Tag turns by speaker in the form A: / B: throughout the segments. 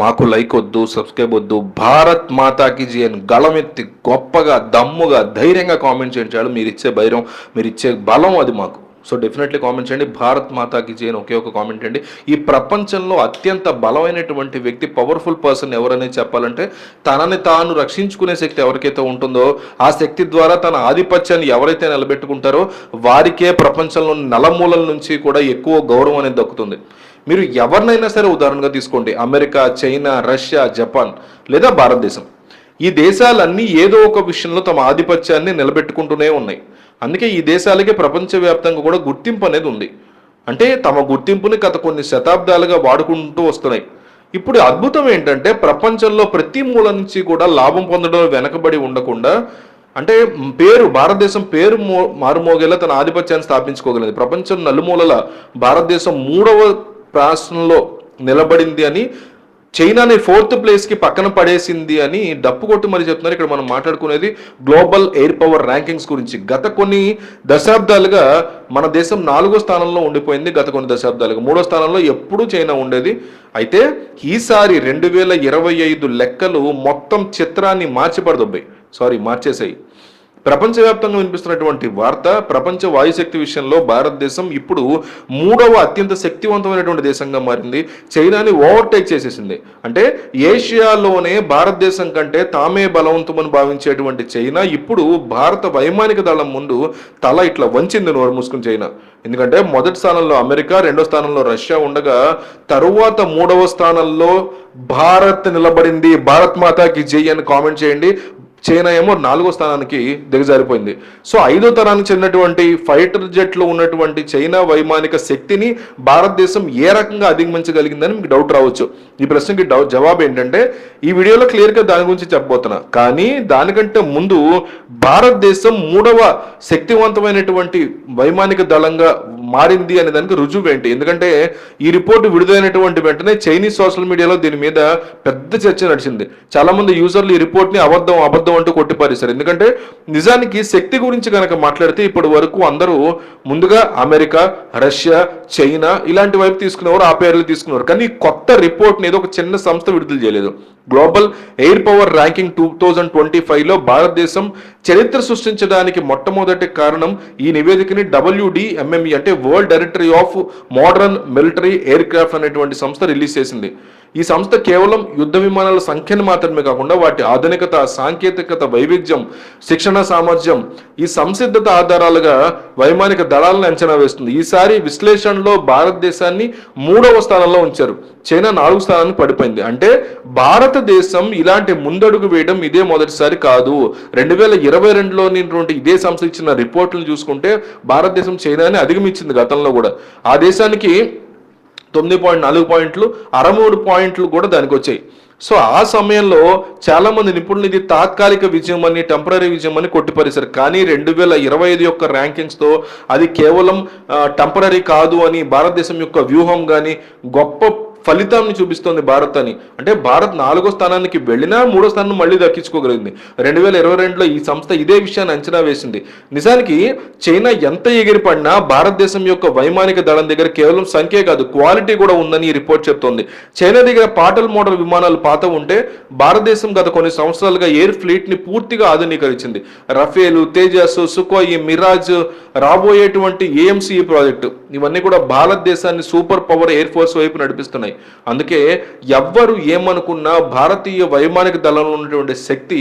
A: మాకు లైక్ వద్దు, సబ్స్క్రైబ్ వద్దు, భారత్ మాతాకి జీ అని గళమెత్తి గొప్పగా దమ్ముగా ధైర్యంగా కామెంట్ చేయించాడు. మీరు ఇచ్చే ధైర్యం, మీరు ఇచ్చే బలం అది మాకు. సో డెఫినెట్లీ కామెంట్ చేయండి. భారత్ మాతాకి జీ అని ఒకే ఒక కామెంట్ చేయండి. ఈ ప్రపంచంలో అత్యంత బలమైనటువంటి వ్యక్తి, పవర్ఫుల్ పర్సన్ ఎవరనేది చెప్పాలంటే తనని తాను రక్షించుకునే శక్తి ఎవరికైతే ఉంటుందో ఆ శక్తి ద్వారా తన ఆధిపత్యాన్ని ఎవరైతే నిలబెట్టుకుంటారో వారికే ప్రపంచంలో నలమూలల నుంచి కూడా ఎక్కువ గౌరవం అనేది దక్కుతుంది. మీరు ఎవరినైనా సరే ఉదాహరణగా తీసుకోండి, అమెరికా, చైనా, రష్యా, జపాన్ లేదా భారతదేశం. ఈ దేశాలన్నీ ఏదో ఒక విషయంలో తమ ఆధిపత్యాన్ని నిలబెట్టుకుంటూనే ఉన్నాయి. అందుకే ఈ దేశాలకి ప్రపంచవ్యాప్తంగా కూడా గుర్తింపు అనేది ఉంది. అంటే తమ గుర్తింపుని గత కొన్ని శతాబ్దాలుగా వాడుకుంటూ వస్తున్నాయి. ఇప్పుడు అద్భుతం ఏంటంటే ప్రపంచంలో ప్రతి మూల నుంచి కూడా లాభం పొందడం వెనకబడి ఉండకుండా, అంటే భారతదేశం పేరు మారుమోగేలా తన ఆధిపత్యాన్ని స్థాపించుకోగలిగింది. ప్రపంచం నలుమూలల భారతదేశం 3వ ప్రాంతంలో నిలబడింది అని, చైనాని 4th ప్లేస్కి పక్కన పడేసింది అని డప్పు కొట్టి మరి చెప్తున్నారు. ఇక్కడ మనం మాట్లాడుకునేది గ్లోబల్ ఎయిర్ పవర్ ర్యాంకింగ్స్ గురించి. గత కొన్ని దశాబ్దాలుగా మన దేశం 4వ స్థానంలో ఉండిపోయింది. గత కొన్ని దశాబ్దాలుగా 3వ స్థానంలో ఎప్పుడూ చైనా ఉండేది. అయితే ఈసారి 2025 లెక్కలు మొత్తం చిత్రాన్ని మార్చేసాయి. ప్రపంచవ్యాప్తంగా వినిపిస్తున్నటువంటి వార్త, ప్రపంచ వాయుశక్తి విషయంలో భారతదేశం ఇప్పుడు 3వ అత్యంత శక్తివంతమైనటువంటి దేశంగా మారింది. చైనాని ఓవర్టేక్ చేసేసింది. అంటే ఏషియాలోనే భారతదేశం కంటే తామే బలవంతమని భావించేటువంటి చైనా ఇప్పుడు భారత వైమానిక దళం ముందు తల ఇట్లా వంచింది, నోరు మూసుకుని చైనా. ఎందుకంటే మొదటి స్థానంలో అమెరికా, 2వ స్థానంలో రష్యా ఉండగా తరువాత 3వ స్థానంలో భారత్ నిలబడింది. భారత్ మాతాకి జై అని కామెంట్ చేయండి. చైనా ఏమో 4వ స్థానానికి దిగజారిపోయింది. సో 5వ తరానికి చెందినటువంటి ఫైటర్ జెట్లో ఉన్నటువంటి చైనా వైమానిక శక్తిని భారతదేశం ఏ రకంగా అధిగమించగలిగిందని మీకు డౌట్ రావచ్చు. ఈ ప్రశ్నకి జవాబు ఏంటంటే ఈ వీడియోలో క్లియర్గా దాని గురించి చెప్పబోతున్నా. కానీ దానికంటే ముందు భారతదేశం 3వ శక్తివంతమైనటువంటి వైమానిక దళంగా మారింది అనే దానికి రుజువు ఏంటి? ఎందుకంటే ఈ రిపోర్టు విడుదలైనటువంటి వెంటనే చైనీస్ సోషల్ మీడియాలో దీని మీద పెద్ద చర్చ నడిచింది. చాలా మంది యూజర్లు ఈ రిపోర్ట్ని అబద్ధం అంటూ కొట్టిపారేశారు. ఎందుకంటే నిజానికి శక్తి గురించి కనుక మాట్లాడితే ఇప్పటి వరకు అందరూ ముందుగా అమెరికా, రష్యా, చైనా ఇలాంటి వైపు తీసుకునేవారు, ఆ పేర్లు తీసుకునేవారు. కానీ కొత్త రిపోర్ట్ని ఏదో ఒక చిన్న సంస్థ విడుదల చేయలేదు. గ్లోబల్ ఎయిర్ పవర్ ర్యాంకింగ్ 2025లో భారతదేశం చరిత్ర సృష్టించడానికి మొట్టమొదటి కారణం ఈ నివేదికని WDMME అంటే world directory of modern military air craft అనేటువంటి సంస్థ రిలీజ్ చేసింది. ఈ సంస్థ కేవలం యుద్ధ విమానాల సంఖ్యను మాత్రమే కాకుండా వాటి ఆధునికత, సాంకేతికత, వైవిధ్యం, శిక్షణ సామర్థ్యం, ఈ సంసిద్ధత ఆధారాలుగా వైమానిక దళాలను అంచనా వేస్తుంది. ఈసారి విశ్లేషణలో భారతదేశాన్ని 3వ స్థానంలో ఉంచారు. చైనా 4వ స్థానానికి పడిపోయింది. అంటే భారతదేశం ఇలాంటి ముందడుగు వేయడం ఇదే మొదటిసారి కాదు. 2022లో ఇదే సంస్థ ఇచ్చిన రిపోర్టులు చూసుకుంటే భారతదేశం చైనాని అధిగమించింది గతంలో కూడా. ఆ దేశానికి 9.4 పాయింట్లు, 63 పాయింట్లు కూడా దానికి వచ్చాయి. సో ఆ సమయంలో చాలా మంది నిపుణులు ఇది తాత్కాలిక విజయం అని, టెంపరీ విజయం అని కొట్టిపరేశారు. కానీ 2025 యొక్క ర్యాంకింగ్స్తో అది కేవలం టెంపరీ కాదు అని, భారతదేశం యొక్క వ్యూహం కానీ గొప్ప ఫలితాన్ని చూపిస్తోంది భారత్ అని. అంటే భారత్ 4వ స్థానానికి వెళ్ళినా 3వ స్థానం మళ్ళీ దక్కించుకోగలిగింది. 2022లో ఈ సంస్థ ఇదే విషయాన్ని అంచనా వేసింది. నిజానికి చైనా ఎంత ఎగిరిపడినా భారతదేశం యొక్క వైమానిక దళం దగ్గర కేవలం సంఖ్య కాదు, క్వాలిటీ కూడా ఉందని ఈ రిపోర్ట్ చెప్తోంది. చైనా దగ్గర పాటల్ మోడల్ విమానాలు పాత ఉంటే భారతదేశం గత కొన్ని సంవత్సరాలుగా ఎయిర్ ఫ్లీట్ ని పూర్తిగా ఆధునీకరించింది. రఫేల్, తేజస్, సుకోయి, మిరాజ్, రాబోయేటువంటి AMCE ప్రాజెక్టు ఇవన్నీ కూడా భారతదేశాన్ని సూపర్ పవర్ ఎయిర్ ఫోర్స్ వైపు నడిపిస్తున్నాయి. అందుకే ఎవ్వరు ఏమనుకున్నా భారతీయ వైమానిక దళంలో ఉన్నటువంటి శక్తి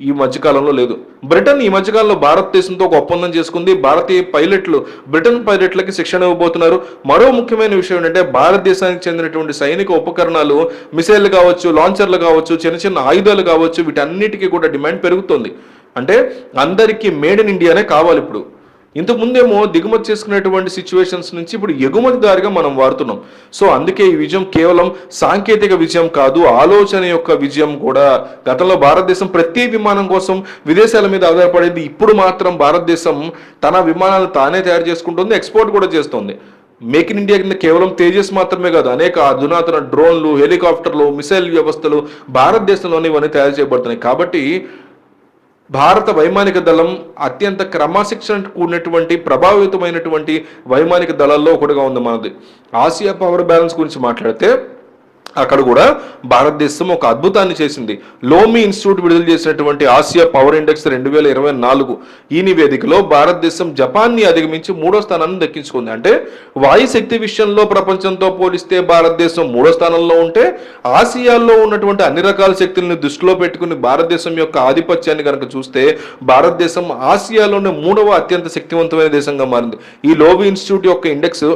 A: ఈ మధ్యకాలంలో లేదు. బ్రిటన్ ఈ మధ్యకాలంలో భారతదేశంతో ఒక ఒప్పందం చేసుకుంది. భారతీయ పైలట్లు బ్రిటన్ పైలట్లకి శిక్షణ ఇవ్వబోతున్నారు. మరో ముఖ్యమైన విషయం ఏంటంటే భారతదేశానికి చెందినటువంటి సైనిక ఉపకరణాలు, మిసైళ్లు కావచ్చు, లాంచర్లు కావచ్చు, చిన్న చిన్న ఆయుధాలు కావచ్చు, వీటన్నిటికీ కూడా డిమాండ్ పెరుగుతుంది. అంటే అందరికీ మేడ్ ఇన్ ఇండియానే కావాలి. ఇప్పుడు ఇంతకుముందేమో దిగుమతి చేసుకునేటువంటి సిచ్యువేషన్స్ నుంచి ఇప్పుడు ఎగుమతిదారిగా మనం వాడుతున్నాం. సో అందుకే ఈ విజయం కేవలం సాంకేతిక విజయం కాదు, ఆలోచన యొక్క విజయం కూడా. గతంలో భారతదేశం ప్రతి విమానం కోసం విదేశాల మీద ఆధారపడేది. ఇప్పుడు మాత్రం భారతదేశం తన విమానాలను తానే తయారు చేసుకుంటుంది, ఎక్స్పోర్ట్ కూడా చేస్తుంది. మేక్ ఇన్ ఇండియా కింద కేవలం తేజస్ మాత్రమే కాదు, అనేక అధునాతన డ్రోన్లు, హెలికాప్టర్లు, మిసైల్ వ్యవస్థలు భారతదేశంలోనే ఇవన్నీ తయారు చేయబడుతున్నాయి. కాబట్టి భారత వైమానిక దళం అత్యంత క్రమశిక్షణ కూడినటువంటి ప్రభావితమైనటువంటి వైమానిక దళాల్లో ఒకటిగా ఉంది మనది. ఆసియా పవర్ బ్యాలెన్స్ గురించి మాట్లాడితే అక్కడ కూడా భారతదేశం ఒక అద్భుతాన్ని చేసింది. లోమి ఇన్స్టిట్యూట్ విడుదల చేసినటువంటి ఆసియా పవర్ ఇండెక్స్ 2024 ఈ నివేదికలో భారతదేశం జపాన్ని అధిగమించి 3వ స్థానాన్ని దక్కించుకుంది. అంటే వాయు శక్తి విషయంలో ప్రపంచంతో పోలిస్తే భారతదేశం 3వ స్థానంలో ఉంటే, ఆసియాలో ఉన్నటువంటి అన్ని రకాల శక్తులను దృష్టిలో పెట్టుకుని భారతదేశం యొక్క ఆధిపత్యాన్ని కనుక చూస్తే భారతదేశం ఆసియాలోనే 3వ అత్యంత శక్తివంతమైన దేశంగా మారింది. ఈ లోవి ఇన్స్టిట్యూట్ యొక్క ఇండెక్స్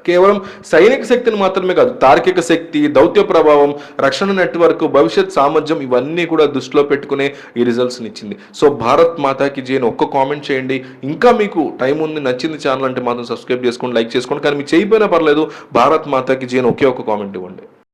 A: కేవలం సైనిక శక్తిని మాత్రమే కాదు, తార్కిక శక్తి, దౌత్య ప్రభావం, రక్షణ నెట్వర్క్, భవిష్యత్ సామర్థ్యం ఇవన్నీ కూడా దృష్టిలో పెట్టుకునే ఈ రిజల్ట్స్ని ఇచ్చింది. సో భారత్ మాతాకి జై అని ఒక్క కామెంట్ చేయండి. ఇంకా మీకు టైం ఉంది, నచ్చింది ఛానల్ అంటే మాత్రం సబ్స్క్రైబ్ చేసుకోండి, లైక్ చేసుకోండి. కానీ మీకు చేయకపోయినా పర్లేదు, భారత్ మాతాకి జై అని ఒకే ఒక్క కామెంట్ ఇవ్వండి.